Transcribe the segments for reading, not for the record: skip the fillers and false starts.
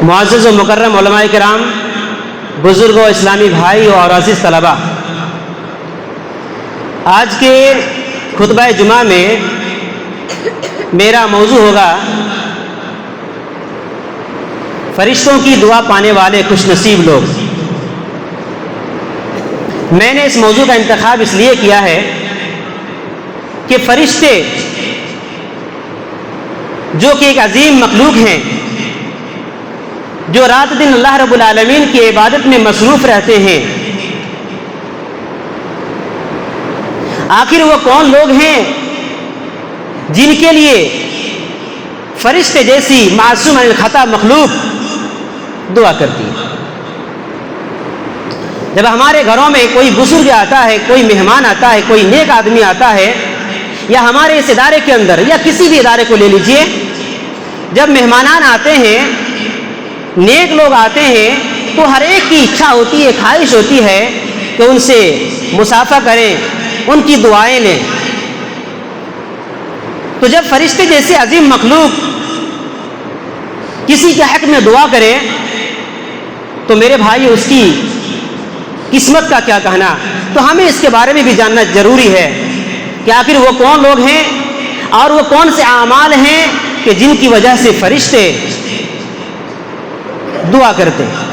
معزز و مکرم علماء کرام، بزرگوں، اسلامی بھائی اور عزیز طلباء، آج کے خطبہ جمعہ میں میرا موضوع ہوگا فرشتوں کی دعا پانے والے خوش نصیب لوگ۔ میں نے اس موضوع کا انتخاب اس لیے کیا ہے کہ فرشتے جو کہ ایک عظیم مخلوق ہیں، جو رات دن اللہ رب العالمین کی عبادت میں مصروف رہتے ہیں، آخر وہ کون لوگ ہیں جن کے لیے فرشتے جیسی معصوم عن الخطا مخلوق دعا کرتی ہے؟ جب ہمارے گھروں میں کوئی بزرگ آتا ہے، کوئی مہمان آتا ہے، کوئی نیک آدمی آتا ہے، یا ہمارے اس ادارے کے اندر یا کسی بھی ادارے کو لے لیجئے، جب مہمانان آتے ہیں، نیک لوگ آتے ہیں، تو ہر ایک کی اچھا ہوتی ہے، خواہش ہوتی ہے کہ ان سے مصافحہ کریں، ان کی دعائیں لیں۔ تو جب فرشتے جیسے عظیم مخلوق کسی کے حق میں دعا کریں تو میرے بھائی اس کی قسمت کا کیا کہنا؟ تو ہمیں اس کے بارے میں بھی جاننا ضروری ہے کہ آخر وہ کون لوگ ہیں اور وہ کون سے اعمال ہیں کہ جن کی وجہ سے فرشتے دعا کرتے ہیں۔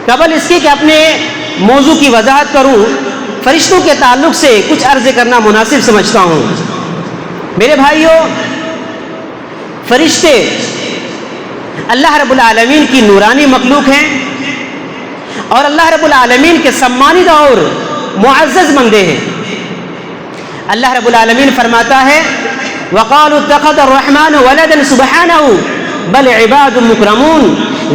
قبل اس کے کہ اپنے موضوع کی وضاحت کروں، فرشتوں کے تعلق سے کچھ عرض کرنا مناسب سمجھتا ہوں۔ میرے بھائیوں، فرشتے اللہ رب العالمین کی نورانی مخلوق ہیں اور اللہ رب العالمین کے سمانیدہ اور معزز بندے ہیں۔ اللہ رب العالمین فرماتا ہے وَقَالُوا اتَّخَذَ الرَّحْمَنُ وَلَدًا سُبْحَانَهُ بَلْ عِبَادٌ مُكْرَمُونَ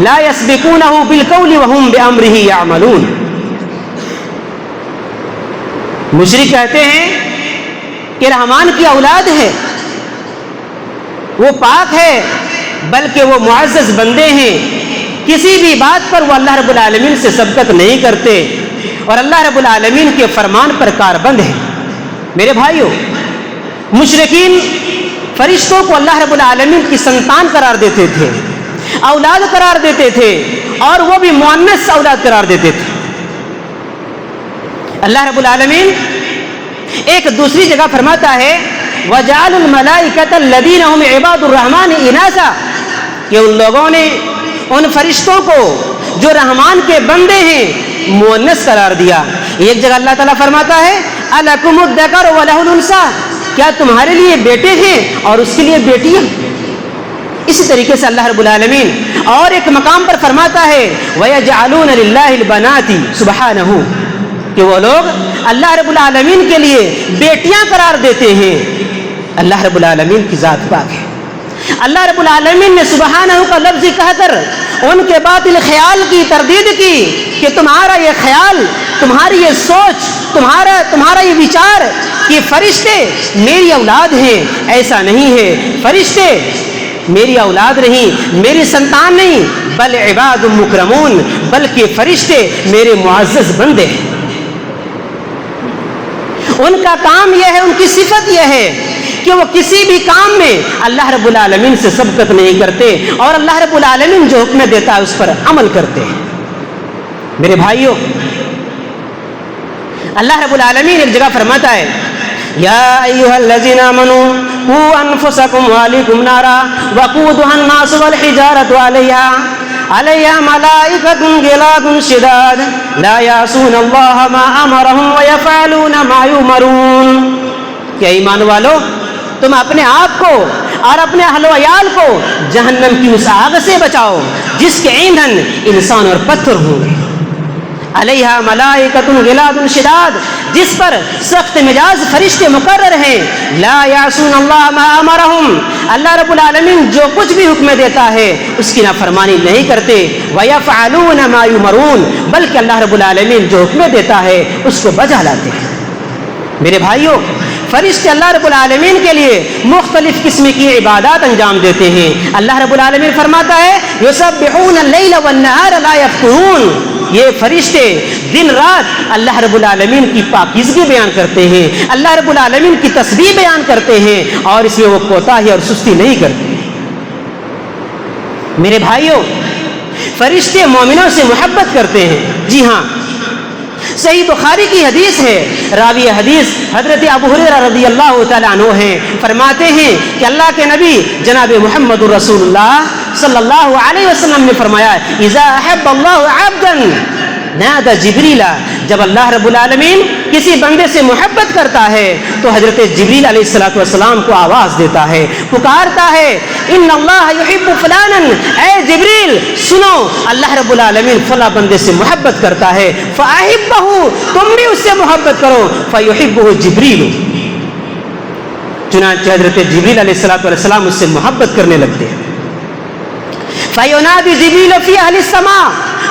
لَا يَسْبِقُونَهُ بِالْقَوْلِ وَهُمْ بِأَمْرِهِ يَعْمَلُونَ۔ مشرک کہتے ہیں کہ رحمان کی اولاد ہے، وہ پاک ہے، بلکہ وہ معزز بندے ہیں، کسی بھی بات پر وہ اللہ رب العالمین سے سبقت نہیں کرتے اور اللہ رب العالمین کے فرمان پر کاربند ہیں۔ میرے بھائیوں، مشرکین فرشتوں کو اللہ رب العالمین کی سنتان قرار دیتے تھے، اولاد قرار دیتے تھے، اور وہ بھی مؤنث اولاد قرار دیتے تھے۔ اللہ رب العالمین ایک دوسری جگہ فرماتا ہے وَجَعَلُوا الْمَلَائِكَةَ الَّذِينَ هُمْ عِبَادُ الرَّحْمَنِ إِنَاثًا، کہ ان لوگوں نے ان فرشتوں کو جو رحمان کے بندے ہیں مؤنث قرار دیا۔ ایک جگہ اللہ تعالیٰ فرماتا ہے أَلَكُمُ الذَّكَرُ وَلَهُ الْأُنثَىٰ، کیا تمہارے لیے بیٹے ہیں اور اس کے لیے بیٹیاں؟ اسی طریقے سے اللہ رب العالمین اور ایک مقام پر فرماتا ہے وَيَجْعَلُونَ لِلَّهِ الْبَنَاتِ سُبْحَانَهُ، کہ وہ لوگ اللہ رب العالمین کے لیے بیٹیاں قرار دیتے ہیں۔ اللہ رب العالمین کی ذات پاک ہے۔ اللہ رب العالمین نے سبحانہ کا لفظ کہہ کر ان کے باطل خیال کی تردید کی کہ تمہارا یہ خیال، تمہاری یہ سوچ، تمہارا یہ وچار کہ فرشتے میری اولاد ہیں، ایسا نہیں ہے۔ فرشتے میری اولاد نہیں، میری سنتان نہیں، بل عباد مکرمون، بلکہ فرشتے میرے معزز بندے ہیں۔ ان کا کام یہ ہے، ان کی صفت یہ ہے کہ وہ کسی بھی کام میں اللہ رب العالمین سے سبقت نہیں کرتے اور اللہ رب العالمین جو حکم دیتا ہے اس پر عمل کرتے ہیں۔ میرے بھائیوں، اللہ رب العالمین ایک جگہ فرماتا ہے یا ایھا الذین آمنوا قوا انفسکم واہلیکم نارا وقودھا الناس والحجارۃ علیہا ملائکۃ غلاظ شداد لا یعصون اللہ ما امرہم ویفعلون ما یؤمرون۔ کہ ایمان والو، تم اپنے آپ کو اور اپنے اہل و عیال کو جہنم کی اس آگ سے بچاؤ جس کے ایندھن انسان اور پتھر ہوں گے۔ علیہا ملائکۃ غلاظ شداد، جس پر سخت مزاج فرشتے مقرر ہیں۔ لا یعصون اللہ ما امرہم، اللہ رب العالمین جو کچھ بھی حکم دیتا ہے اس کی نافرمانی نہیں کرتے۔ ویفعلون ما یؤمرون، بلکہ اللہ رب العالمین جو حکم دیتا ہے اس کو بجا لاتے ہیں۔ میرے بھائیوں، فرشتے اللہ رب العالمین کے لیے مختلف قسم کی عبادات انجام دیتے ہیں۔ اللہ رب العالمین فرماتا ہے یسبحون اللیل والنہار لا یفترون، یہ فرشتے دن رات اللہ رب العالمین کی پاکیزگی بیان کرتے ہیں، اللہ رب العالمین کی تسبیح بیان کرتے ہیں، اور اس میں وہ کوتاہی اور سستی نہیں کرتے۔ میرے بھائیوں، فرشتے مومنوں سے محبت کرتے ہیں. جی ہاں، صحیح بخاری کی حدیث ہے، راوی حدیث حضرت ابو ہریرہ رضی اللہ تعالیٰ عنہ ہیں. فرماتے ہیں کہ اللہ کے نبی جناب محمد رسول اللہ صلی اللہ علیہ وسلم نے فرمایا، اذا احب اللہ عبدا نادى جبریل، جب اللہ رب العالمین کسی بندے سے محبت کرتا ہے تو حضرت جبریل علیہ الصلوۃ والسلام کو آواز دیتا ہے، پکارتا ہے، ان اللہ یحب فلانا، اے جبریل سنو، اللہ رب العالمین فلاں بندے سے محبت کرتا ہے، فاحبہ، تم بھی اس سے محبت کرو، فیحبہ جبریل. چنانچہ حضرت جبریل علیہ الصلوۃ والسلام اس سے محبت کرنے لگتے ہیں. فینادی جبریل فی اہل السماء،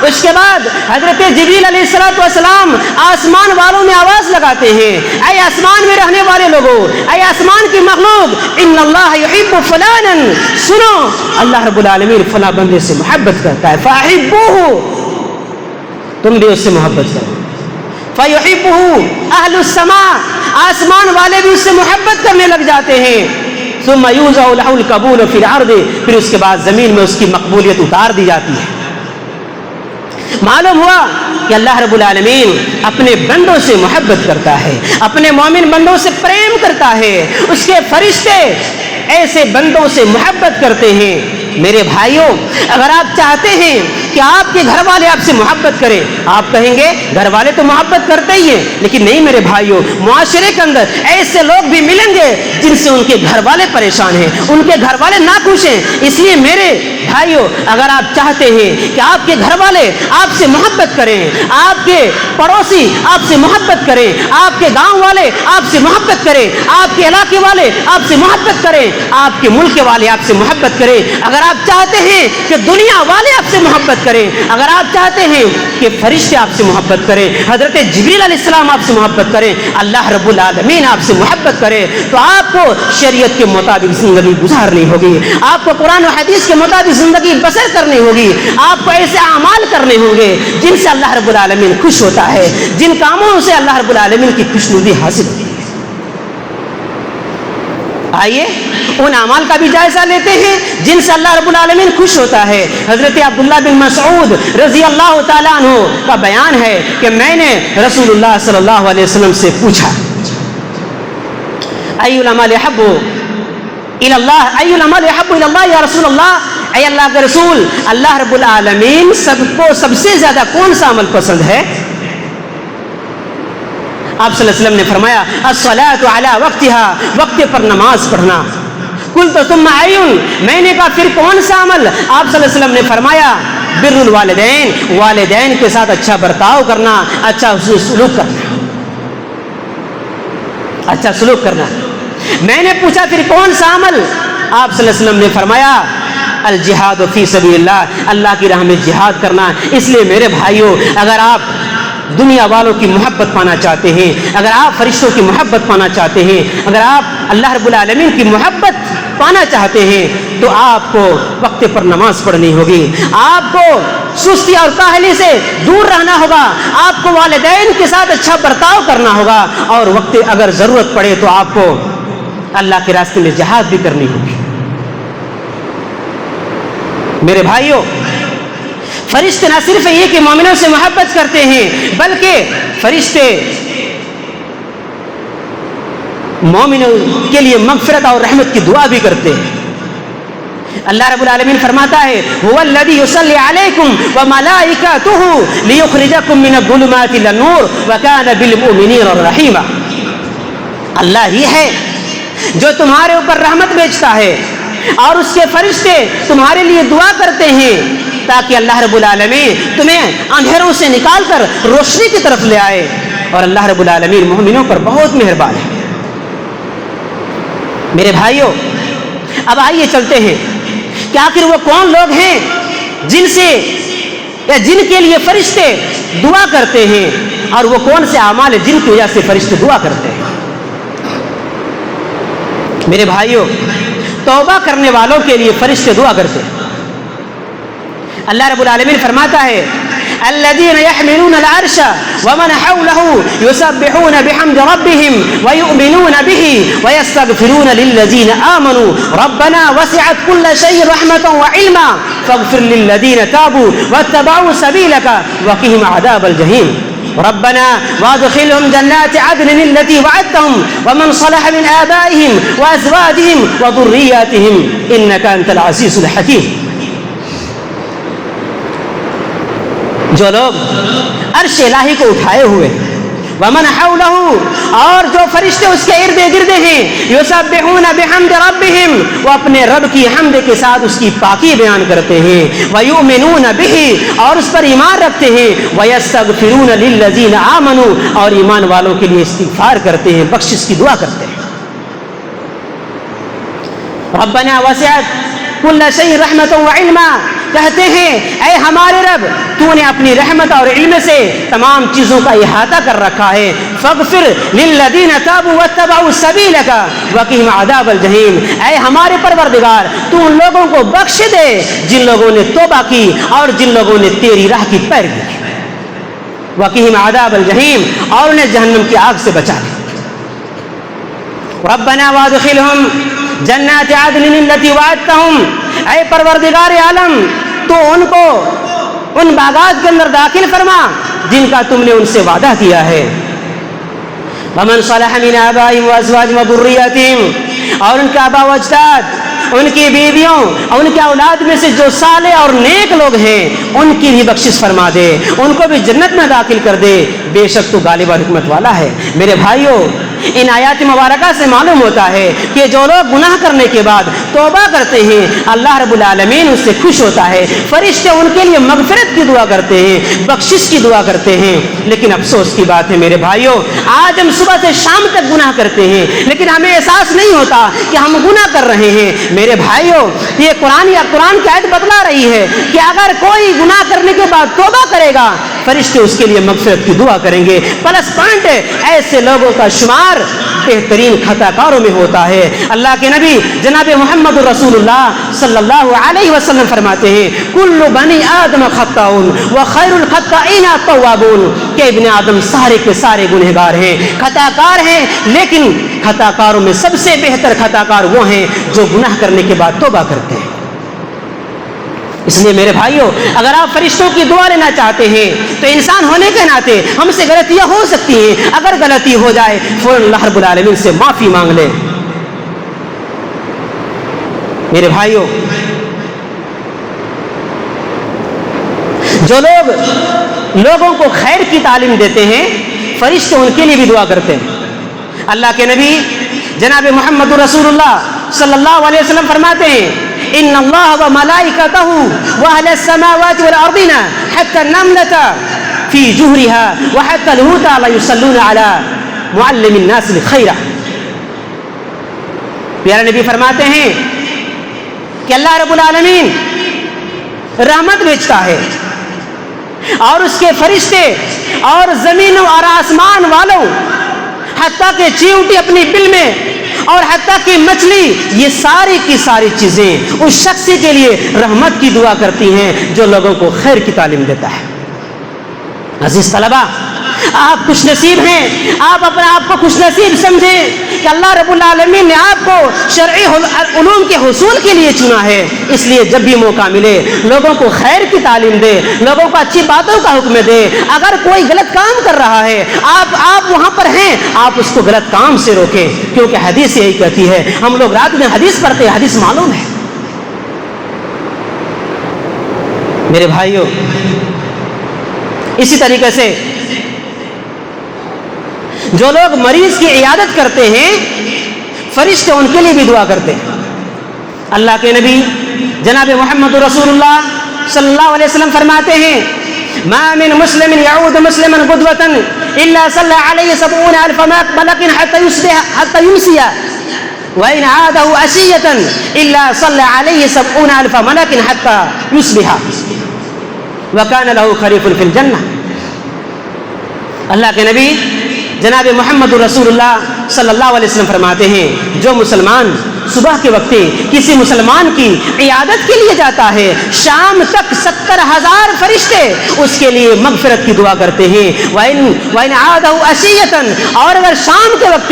اس کے بعد حضرت جبریل علیہ الصلوۃ والسلام آسمان والوں میں آواز لگاتے ہیں، اے آسمان میں رہنے والے لوگوں، اے آسمان کی مخلوق، ان اللہ یحب فلانا، سنو اللہ رب العالمین فلاں بندے سے محبت کرتا ہے، فاحبوہ، تم بھی اس سے محبت کرو. فیحبہ اہل السماء، آسمان والے بھی اس سے محبت کرنے لگ جاتے ہیں. ثم یوضع له القبول فی الارض، پھر اس کے بعد زمین میں اس کی مقبولیت اتار دی جاتی ہے. معلوم ہوا کہ اللہ رب العالمین اپنے بندوں سے محبت کرتا ہے، اپنے مومن بندوں سے پریم کرتا ہے، اس کے فرشتے ایسے بندوں سے محبت کرتے ہیں. میرے بھائیوں، اگر آپ چاہتے ہیں کہ آپ کے گھر والے آپ سے محبت کریں، آپ کہیں گے گھر والے تو محبت کرتے ہی ہیں، لیکن نہیں میرے بھائیوں، معاشرے کے اندر ایسے لوگ بھی ملیں گے جن سے ان کے گھر والے پریشان ہیں، ان کے گھر والے ناخوش ہیں. اس لیے میرے بھائیوں، اگر آپ چاہتے ہیں کہ آپ کے گھر والے آپ سے محبت کریں، آپ کے پڑوسی آپ سے محبت کریں، آپ کے گاؤں والے آپ سے محبت کریں، آپ کے علاقے والے آپ سے محبت کریں، آپ کے ملک والے آپ سے محبت کریں، اگر آپ چاہتے ہیں کہ دنیا والے آپ سے محبت کریں، اگر آپ چاہتے ہیں کہ فرشتے آپ سے محبت کریں، حضرت جبریل علیہ السلام آپ سے محبت کریں، اللہ رب العالمین آپ سے محبت کرے، تو آپ کو شریعت کے مطابق زندگی گزارنی ہوگی، آپ کو قرآن و حدیث کے مطابق زندگی بسر کرنی ہوگی، آپ کو ایسے اعمال کرنے ہوں گے جن سے اللہ رب العالمین خوش ہوتا ہے، جن کاموں سے اللہ رب العالمین کی خوشنودی حاصل ہوتی ہے. آئیے ان اعمال کا بھی جائزہ لیتے ہیں جن سے اللہ رب العالمین خوش ہوتا ہے. حضرت عبداللہ بن مسعود رضی اللہ تعالیٰ عنہ کا بیان ہے کہ میں نے رسول اللہ صلی اللہ علیہ وسلم سے پوچھا، ای العمال احب الی اللہ، ای العمال احب الی اللہ یا رسول اللہ، اے اللہ کے رسول، اللہ رب العالمین سب کو سب سے زیادہ کون سا عمل پسند ہے؟ آپ صلی اللہ علیہ وسلم نے فرمایا، الصلاۃ علی وقتها، وقت پر نماز پڑھنا. قلت ثم ای، میں نے کہا پھر کون سا عمل؟ آپ صلی اللہ علیہ وسلم نے فرمایا، بر الوالدین، والدین کے ساتھ اچھا برتاؤ کرنا، اچھا سلوک کرنا، اچھا سلوک کرنا. میں نے پوچھا پھر کون سا عمل؟ آپ صلی اللہ علیہ وسلم نے فرمایا، الجہاد فی سبیل اللہ، اللہ کی راہ میں جہاد کرنا. اس لیے میرے بھائیوں، اگر آپ دنیا والوں کی محبت پانا چاہتے ہیں، اگر آپ فرشتوں کی محبت پانا چاہتے ہیں، اگر آپ اللہ رب العالمین کی محبت پانا چاہتے ہیں، تو آپ کو وقت پر نماز پڑھنی ہوگی، آپ کو سستی اور کاہلی سے دور رہنا ہوگا، آپ کو والدین کے ساتھ اچھا برتاؤ کرنا ہوگا، اور وقت اگر ضرورت پڑے تو آپ کو اللہ کے راستے میں جہاد بھی کرنی ہوگی. میرے بھائیوں، فرشتے نہ صرف یہ کہ مومنوں سے محبت کرتے ہیں، بلکہ فرشتے مومنوں کے لیے مغفرت اور رحمت کی دعا بھی کرتے ہیں. اللہ رب العالمین فرماتا ہے، هو الذی یصلی علیکم وملائکتہ لیخرجکم من الظلمات الی النور وکان بالمؤمنین رحیما. اللہ ہی ہے جو تمہارے اوپر رحمت بھیجتا ہے، اور اس کے فرشتے تمہارے لیے دعا کرتے ہیں تاکہ اللہ رب العالمین تمہیں اندھیروں سے نکال کر روشنی کی طرف لے آئے. اور اللہ رب العالمین مومنوں پر بہت مہربان ہے. میرے بھائیوں، اب آئیے چلتے ہیں کہ آخر وہ کون لوگ ہیں جن سے یا جن کے لیے فرشتے دعا کرتے ہیں، اور وہ کون سے اعمال ہیں جن کی وجہ سے فرشتے دعا کرتے ہیں. میرے بھائیوں، توبہ کرنے والوں کے لیے فرشتے دعا کرتے ہیں. اللہ رب العالمین فرماتا ہے، الذين يحملون العرش ومن حوله يسبحون بحمد ربهم ويؤمنون به ويستغفرون للذين آمنوا ربنا وسعت كل شيء رحمة وعلما فاغفر للذين تابوا واتبعوا سبيلك وقهم عذاب الجحيم ربنا وادخلهم جنات عدن التي وعدتهم ومن صلح من آبائهم وأزواجهم وذرياتهم إنك أنت العزيز الحكيم. جو لوگ عرش الہی کو اٹھائے ہوئے ومن حولہ اور جو فرشتے اس کے ارد گرد ہیں یسبحون بحمد ربہم وہ اپنے رب کی حمد کے ساتھ اس کی پاکی بیان کرتے ہیں ویؤمنون بہ اور اس پر ایمان رکھتے ہیں ویستغفرون للذین آمنوا اور ایمان والوں کے لیے استغفار کرتے ہیں بخشش کی دعا کرتے ہیں. ربنا وسعت کل شیء رحمۃ وعلما کہتے ہیں اے ہمارے رب تو نے اپنی رحمت اور علم سے تمام چیزوں کا احاطہ کر رکھا ہے. فاغفر للذین تابوا واتبعوا سبیلک وقهم عذاب الجحیم اے ہمارے پروردگار تو ان لوگوں کو بخش دے جن لوگوں نے توبہ کی اور جن لوگوں نے تیری راہ کی پیروی کی. وقهم عذاب الجحیم اور انہیں جہنم کی آگ سے بچا لے. ربنا وادخلهم جنات عدن التي وعدتهم اے پروردگار عالم تو ان کو ان باغات کے اندر داخل فرما جن کا تم نے ان سے وعدہ کیا ہے. ومن صلح من آبائهم وازواجهم وذرياتهم اور ان کے آبا و اجداد ان کی بیویوں اور ان کے اولاد میں سے جو صالح اور نیک لوگ ہیں ان کی بھی بخشش فرما دے ان کو بھی جنت میں داخل کر دے بے شک تو غالب اور حکمت والا ہے. میرے بھائیوں ان آیات مبارکہ سے معلوم ہوتا ہے کہ جو لوگ گناہ کرنے کے بعد توبہ کرتے ہیں اللہ رب العالمین اس سے خوش ہوتا ہے. فرشتے ان کے لیے مغفرت کی دعا کرتے ہیں بخشش کی دعا کرتے ہیں. لیکن افسوس کی بات ہے میرے بھائیوں آج ہم صبح سے شام تک گناہ کرتے ہیں لیکن ہمیں احساس نہیں ہوتا کہ ہم گناہ کر رہے ہیں. میرے بھائیوں یہ قرآن کی آیت بتلا رہی ہے کہ اگر کوئی گناہ کرنے کے بعد توبہ کرے گا فرشتے اس کے لیے مغفرت کی دعا کریں گے. پلس پوائنٹ ایسے لوگوں کا شمار بہترین خطا کاروں میں ہوتا ہے. اللہ کے نبی جناب محمد رسول اللہ صلی اللہ علیہ وسلم فرماتے ہیں کل بنی آدم خطاؤن وخیر الخطائین التوابون کہ ابن آدم سارے کے سارے گنہگار ہیں خطا کار ہیں لیکن خطا کاروں میں سب سے بہتر خطا کار وہ ہیں جو گناہ کرنے کے بعد توبہ کرتے ہیں. اس لیے میرے بھائیوں اگر آپ فرشتوں کی دعا لینا چاہتے ہیں تو انسان ہونے کے ناطے ہم سے غلطیاں ہو سکتی ہیں. اگر غلطی ہو جائے فوراً اللہ رب العالمین سے معافی مانگ لیں. میرے بھائیوں جو لوگ لوگوں کو خیر کی تعلیم دیتے ہیں فرشتے ان کے لیے بھی دعا کرتے ہیں. اللہ کے نبی جناب محمد رسول اللہ صلی اللہ علیہ وسلم فرماتے ہیں ان اللہ وملائکتہ واہل السماوات والارضین حتی النملۃ فی جہرها وحتی الحوت لیصلون علی معلم الناس الخیر. پیارے نبی فرماتے ہیں کہ اللہ رب العالمین رحمت بھیجتا ہے اور اس کے فرشتے اور زمینوں اور آسمان والوں حتیٰ کہ چیونٹی اپنی بل میں اور حتیٰ کہ مچھلی یہ ساری کی ساری چیزیں اس شخص کے لیے رحمت کی دعا کرتی ہیں جو لوگوں کو خیر کی تعلیم دیتا ہے. عزیز طلبہ آپ خوش نصیب ہیں آپ اپنے آپ کو خوش نصیب سمجھیں کہ اللہ رب العالمین نے آپ کو شرعی علوم کے حصول کے لیے چنا ہے. اس لیے جب بھی موقع ملے لوگوں کو خیر کی تعلیم دے لوگوں کو اچھی باتوں کا حکم دے. اگر کوئی غلط کام کر رہا ہے آپ وہاں پر ہیں آپ اس کو غلط کام سے روکیں کیونکہ حدیث یہی کہتی ہے. ہم لوگ رات میں حدیث پڑھتے ہیں حدیث معلوم ہے. میرے بھائیوں اسی طریقے سے جو لوگ مریض کی عیادت کرتے ہیں فرشتے ان کے لیے بھی دعا کرتے ہیں. اللہ کے نبی جناب محمد رسول اللہ صلی اللہ علیہ وسلم فرماتے ہیں ما من مسلم يعود مسلما غدوة الا صلى عليه 70,000 ملك حتى يمسي وإن عاده عشية الا صلى عليه 70,000 ملك حتى يصبح وكان له خريف في الجنة. اللہ کے نبی جناب محمد رسول اللہ صلی اللہ علیہ وسلم فرماتے ہیں جو مسلمان صبح کے وقت کسی مسلمان کی عیادت کے لیے جاتا ہے، شام تک 70,000 فرشتے اس کے لیے مغفرت کی دعا کرتے ہیں۔ وَإِنْ عَادَهُ عَشِيَّةً، اور اگر شام کے وقت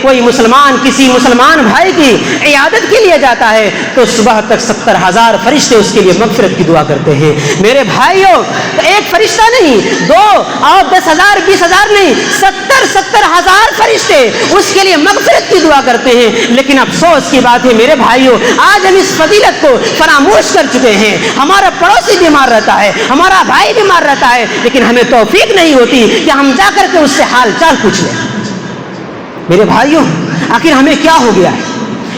کوئی مسلمان کسی مسلمان بھائی کی عیادت کے لیے جاتا ہے تو صبح تک 70,000 فرشتے اس کے لیے مغفرت کی دعا کرتے ہیں۔ میرے بھائیوں، ایک فرشتہ نہیں، 2 اور 10,000 20,000 نہیں، 70,000 فرشتے اس کے لیے مغفرت کی دعا کرتے ہیں۔ لیکن افسوس کی بات ہے میرے بھائیوں، آج ہم اس فضیلت کو فراموش کر چکے ہیں۔ ہمارا پڑوسی بیمار رہتا ہے، ہمارا بھائی بیمار رہتا ہے، لیکن ہمیں توفیق نہیں ہوتی کہ ہم جا کر کے اس سے حال چال پوچھ لیں۔ میرے بھائیوں، آخر ہمیں کیا ہو گیا ہے؟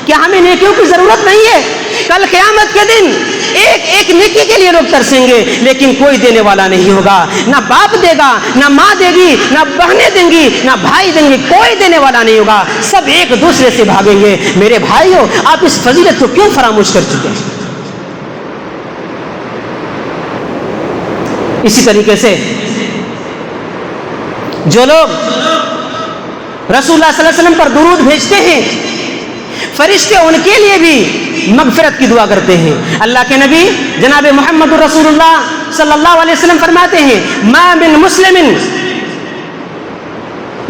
کیا ہمیں نیکیوں کی ضرورت نہیں ہے؟ کل قیامت کے دن ایک نیکی کے لیے لوگ ترسیں گے، لیکن کوئی دینے والا نہیں ہوگا۔ نہ باپ دے گا، نہ ماں دے گی، نہ بہنیں دیں گی، نہ بھائی دیں گے، کوئی دینے والا نہیں ہوگا۔ سب ایک دوسرے سے بھاگیں گے۔ میرے بھائیوں، آپ اس فضیلت کو کیوں فراموش کر چکے ہیں؟ اسی طریقے سے جو لوگ رسول اللہ صلی اللہ علیہ وسلم پر درود بھیجتے ہیں، فرشتے ان کے لیے بھی مغفرت کی دعا کرتے ہیں۔ اللہ کے نبی جناب محمد رسول اللہ صلی اللہ علیہ وسلم فرماتے ہیں، ما من مسلم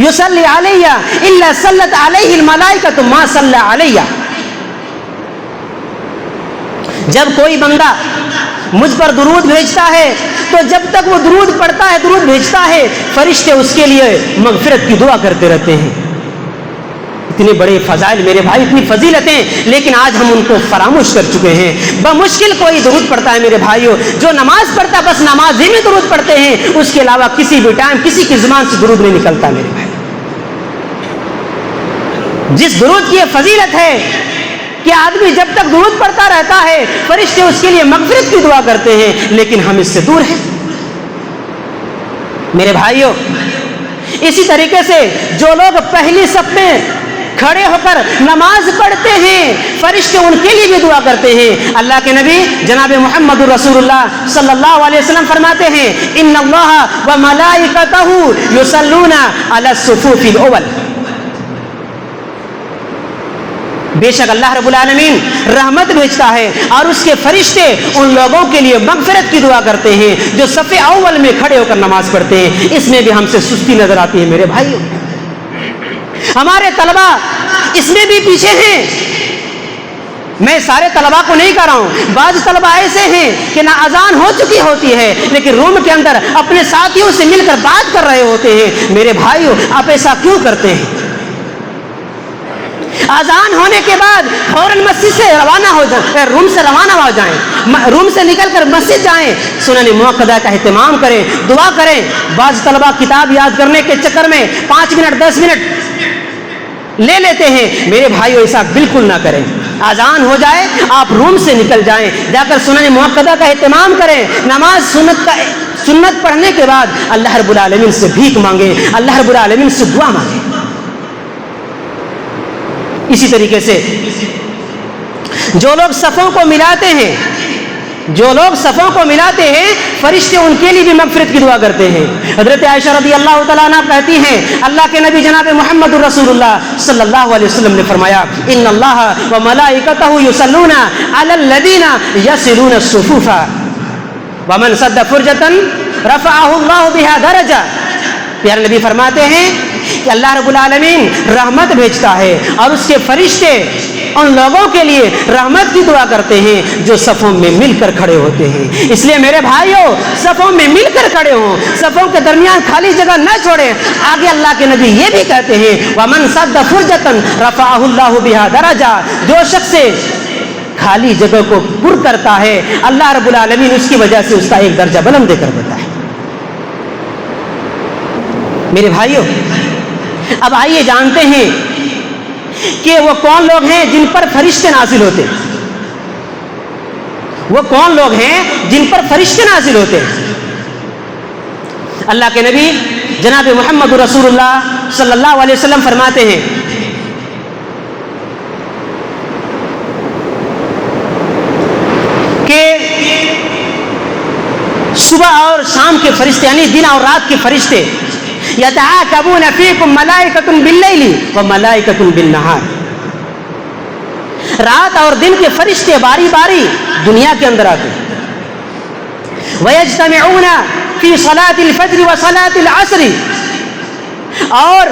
یصلی علی الا صلت علیہ الملائکۃ ما صلی علی۔ جب کوئی بندہ مجھ پر درود بھیجتا ہے تو جب تک وہ درود پڑھتا ہے، درود بھیجتا ہے، فرشتے اس کے لیے مغفرت کی دعا کرتے رہتے ہیں۔ اتنے بڑے فضائل میرے بھائی، اتنی فضیلتیں، لیکن آج ہم ان کو فراموش کر چکے ہیں۔ بمشکل کوئی درود پڑھتا ہے میرے بھائیوں، جو نماز پڑھتا بس نماز ہی میں درود پڑھتے ہیں، اس کے علاوہ کسی بھی ٹائم کسی کی زبان سے درود نہیں نکلتا میرے بھائی۔ جس درود کی یہ فضیلت ہے کہ آدمی جب تک درود پڑھتا رہتا ہے فرشتے اس کے لیے مغفرت کی دعا کرتے ہیں، لیکن ہم اس سے دور ہیں میرے بھائیوں۔ اسی طریقے سے جو لوگ پہلی صف میں کھڑے ہو کر نماز پڑھتے ہیں، فرشتے ان کے لیے بھی دعا کرتے ہیں۔ اللہ کے نبی جناب محمد رسول اللہ صلی اللہ علیہ وسلم فرماتے ہیں، ان اللہ و ملائکتہ یصلون علی الصفوف الاول۔ بے شک اللہ رب العالمین رحمت بھیجتا ہے اور اس کے فرشتے ان لوگوں کے لیے مغفرت کی دعا کرتے ہیں جو صف اول میں کھڑے ہو کر نماز پڑھتے ہیں۔ اس میں بھی ہم سے سستی نظر آتی ہے میرے بھائیوں۔ ہمارے طلبہ اس میں بھی پیچھے ہیں۔ میں سارے طلبہ کو نہیں کہہ رہا ہوں، بعض طلبہ ایسے ہیں کہ نہ اذان ہو چکی ہوتی ہے لیکن روم کے اندر اپنے ساتھیوں سے مل کر بات کر رہے ہوتے ہیں۔ میرے بھائیوں، آپ ایسا کیوں کرتے ہیں؟ اذان ہونے کے بعد فوراً مسجد سے روانہ ہو جائیں، روم سے روانہ ہو جائیں، روم سے نکل کر مسجد جائیں، سنن موقدہ کا اہتمام کریں، دعا کریں۔ بعض طلبہ کتاب یاد کرنے کے چکر میں 5 منٹ 10 منٹ لے لیتے ہیں۔ میرے بھائیو، ایسا بالکل نہ کریں۔ اذان ہو جائے آپ روم سے نکل جائیں، جا کر سنن موقدہ کا اہتمام کریں، نماز سنت پڑھنے کے بعد اللہ رب العالمین سے بھیک مانگیں، اللہ رب العالمین سے دعا مانگیں۔ اسی طریقے سے جو لوگ صفوں کو ملاتے ہیں، فرشتے ان کے لیے بھی مغفرت کی دعا کرتے ہیں۔ حضرت عائشہ رضی اللہ تعالیٰ عنہ کہتی ہیں، اللہ کے نبی جناب محمد رسول اللہ صلی اللہ علیہ وسلم نے فرمایا، ان اللہ و ملائکتہ یصلون علی الذین یصلون الصفوف ومن سد فرجۃ رفعہ اللہ بہا درجہ۔ پیارے نبی فرماتے ہیں کہ اللہ رب العالمین رحمت بھیجتا ہے اور اس کے فرشتے ان لوگوں کے لیے رحمت کی دعا کرتے ہیں جو صفوں میں مل کر کھڑے ہوتے ہیں۔ اس لیے میرے بھائیوں، صفوں میں مل کر کھڑے ہوں، صفوں کے درمیان خالی جگہ نہ چھوڑیں۔ آگے اللہ کے نبی یہ بھی کہتے ہیں، وَمَنْ سَدَّ فُرْجَةً رَفَعَهُ اللَّهُ بِهَا دَرَجَةً۔ جو شخص خالی جگہ کو پر کرتا ہے، اللہ رب العالمین اس کی وجہ سے اس کا ایک درجہ بلند کر دیتا ہے۔ میرے بھائیوں، اب آئیے جانتے ہیں کہ وہ کون لوگ ہیں جن پر فرشتے نازل ہوتے ہیں۔ وہ کون لوگ ہیں جن پر فرشتے نازل ہوتے ہیں؟ اللہ کے نبی جناب محمد رسول اللہ صلی اللہ علیہ وسلم فرماتے ہیں کہ صبح اور شام کے فرشتے، یعنی دن اور رات کے فرشتے، یتعاقبون فیکم ملائکۃ باللیل و ملائکۃ بالنہار۔ رات اور دن کے فرشتے باری باری دنیا کے اندر آتے ہیں. وَيَجْتَمِعُونَ فِي صَلَاةِ الْفَجْرِ وَصَلَاةِ الْعَصْرِ, اور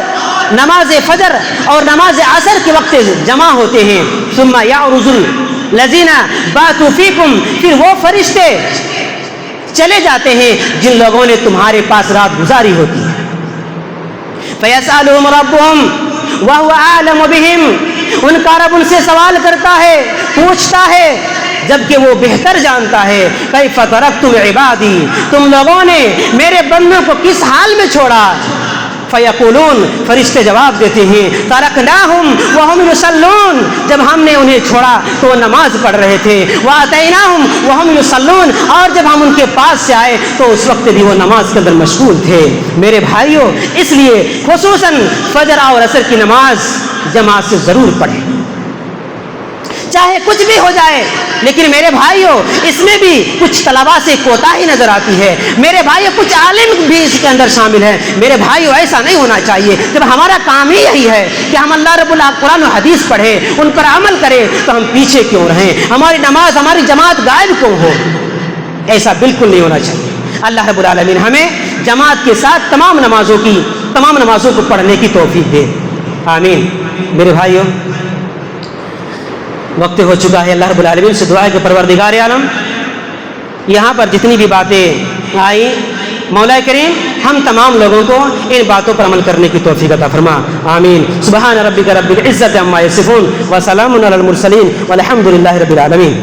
نماز فجر اور نماز عصر کے وقت جمع ہوتے ہیں. ثُمَّ يَعْرُجُ الَّذِينَ بَاتُوا فِيكُمْ, پھر وہ فرشتے چلے جاتے ہیں جن لوگوں نے تمہارے پاس رات گزاری ہوتی ہے. فَيَسْأَلُهُمْ رَبُّهُمْ وَهُوَ أَعْلَمُ بِهِمْ, ان کا رب ان سے سوال کرتا ہے, پوچھتا ہے, جبکہ وہ بہتر جانتا ہے. کیف ترکتم عبادی, تم لوگوں نے میرے بندوں کو کس حال میں چھوڑا. فیقولون, فرشتے جواب دیتے ہیں, ترکناہم وہم یصلون, جب ہم نے انہیں چھوڑا تو وہ نماز پڑھ رہے تھے. واتیناہم وہم یصلون, اور جب ہم ان کے پاس سے آئے تو اس وقت بھی وہ نماز کے اندر مشغول تھے. میرے بھائیوں, اس لیے خصوصاً فجر اور عصر کی نماز جماعت سے ضرور پڑھیں, چاہے کچھ بھی ہو جائے. لیکن میرے بھائیوں, اس میں بھی کچھ طلباء سے کوتاہی نظر آتی ہے. میرے بھائیوں, کچھ عالم بھی اس کے اندر شامل ہیں. میرے بھائیوں, ایسا نہیں ہونا چاہیے. جب ہمارا کام ہی یہی ہے کہ ہم اللہ رب العالمین قرآن و حدیث پڑھیں, ان پر عمل کریں, تو ہم پیچھے کیوں رہیں؟ ہماری نماز, ہماری جماعت غائب کیوں ہو؟ ایسا بالکل نہیں ہونا چاہیے. اللہ رب العالمین ہمیں جماعت کے ساتھ تمام نمازوں کو پڑھنے کی توفیق دے. آمین. میرے بھائیوں, وقت ہو چکا ہے. اللہ رب العالمین سے دعا ہے کہ پروردگار عالم, یہاں پر جتنی بھی باتیں آئیں, مولا کریم ہم تمام لوگوں کو ان باتوں پر عمل کرنے کی توفیق عطا فرما. آمین. سبحان ربک رب العزت عما یصفون وسلام علی المرسلین والحمد للہ رب العالمین.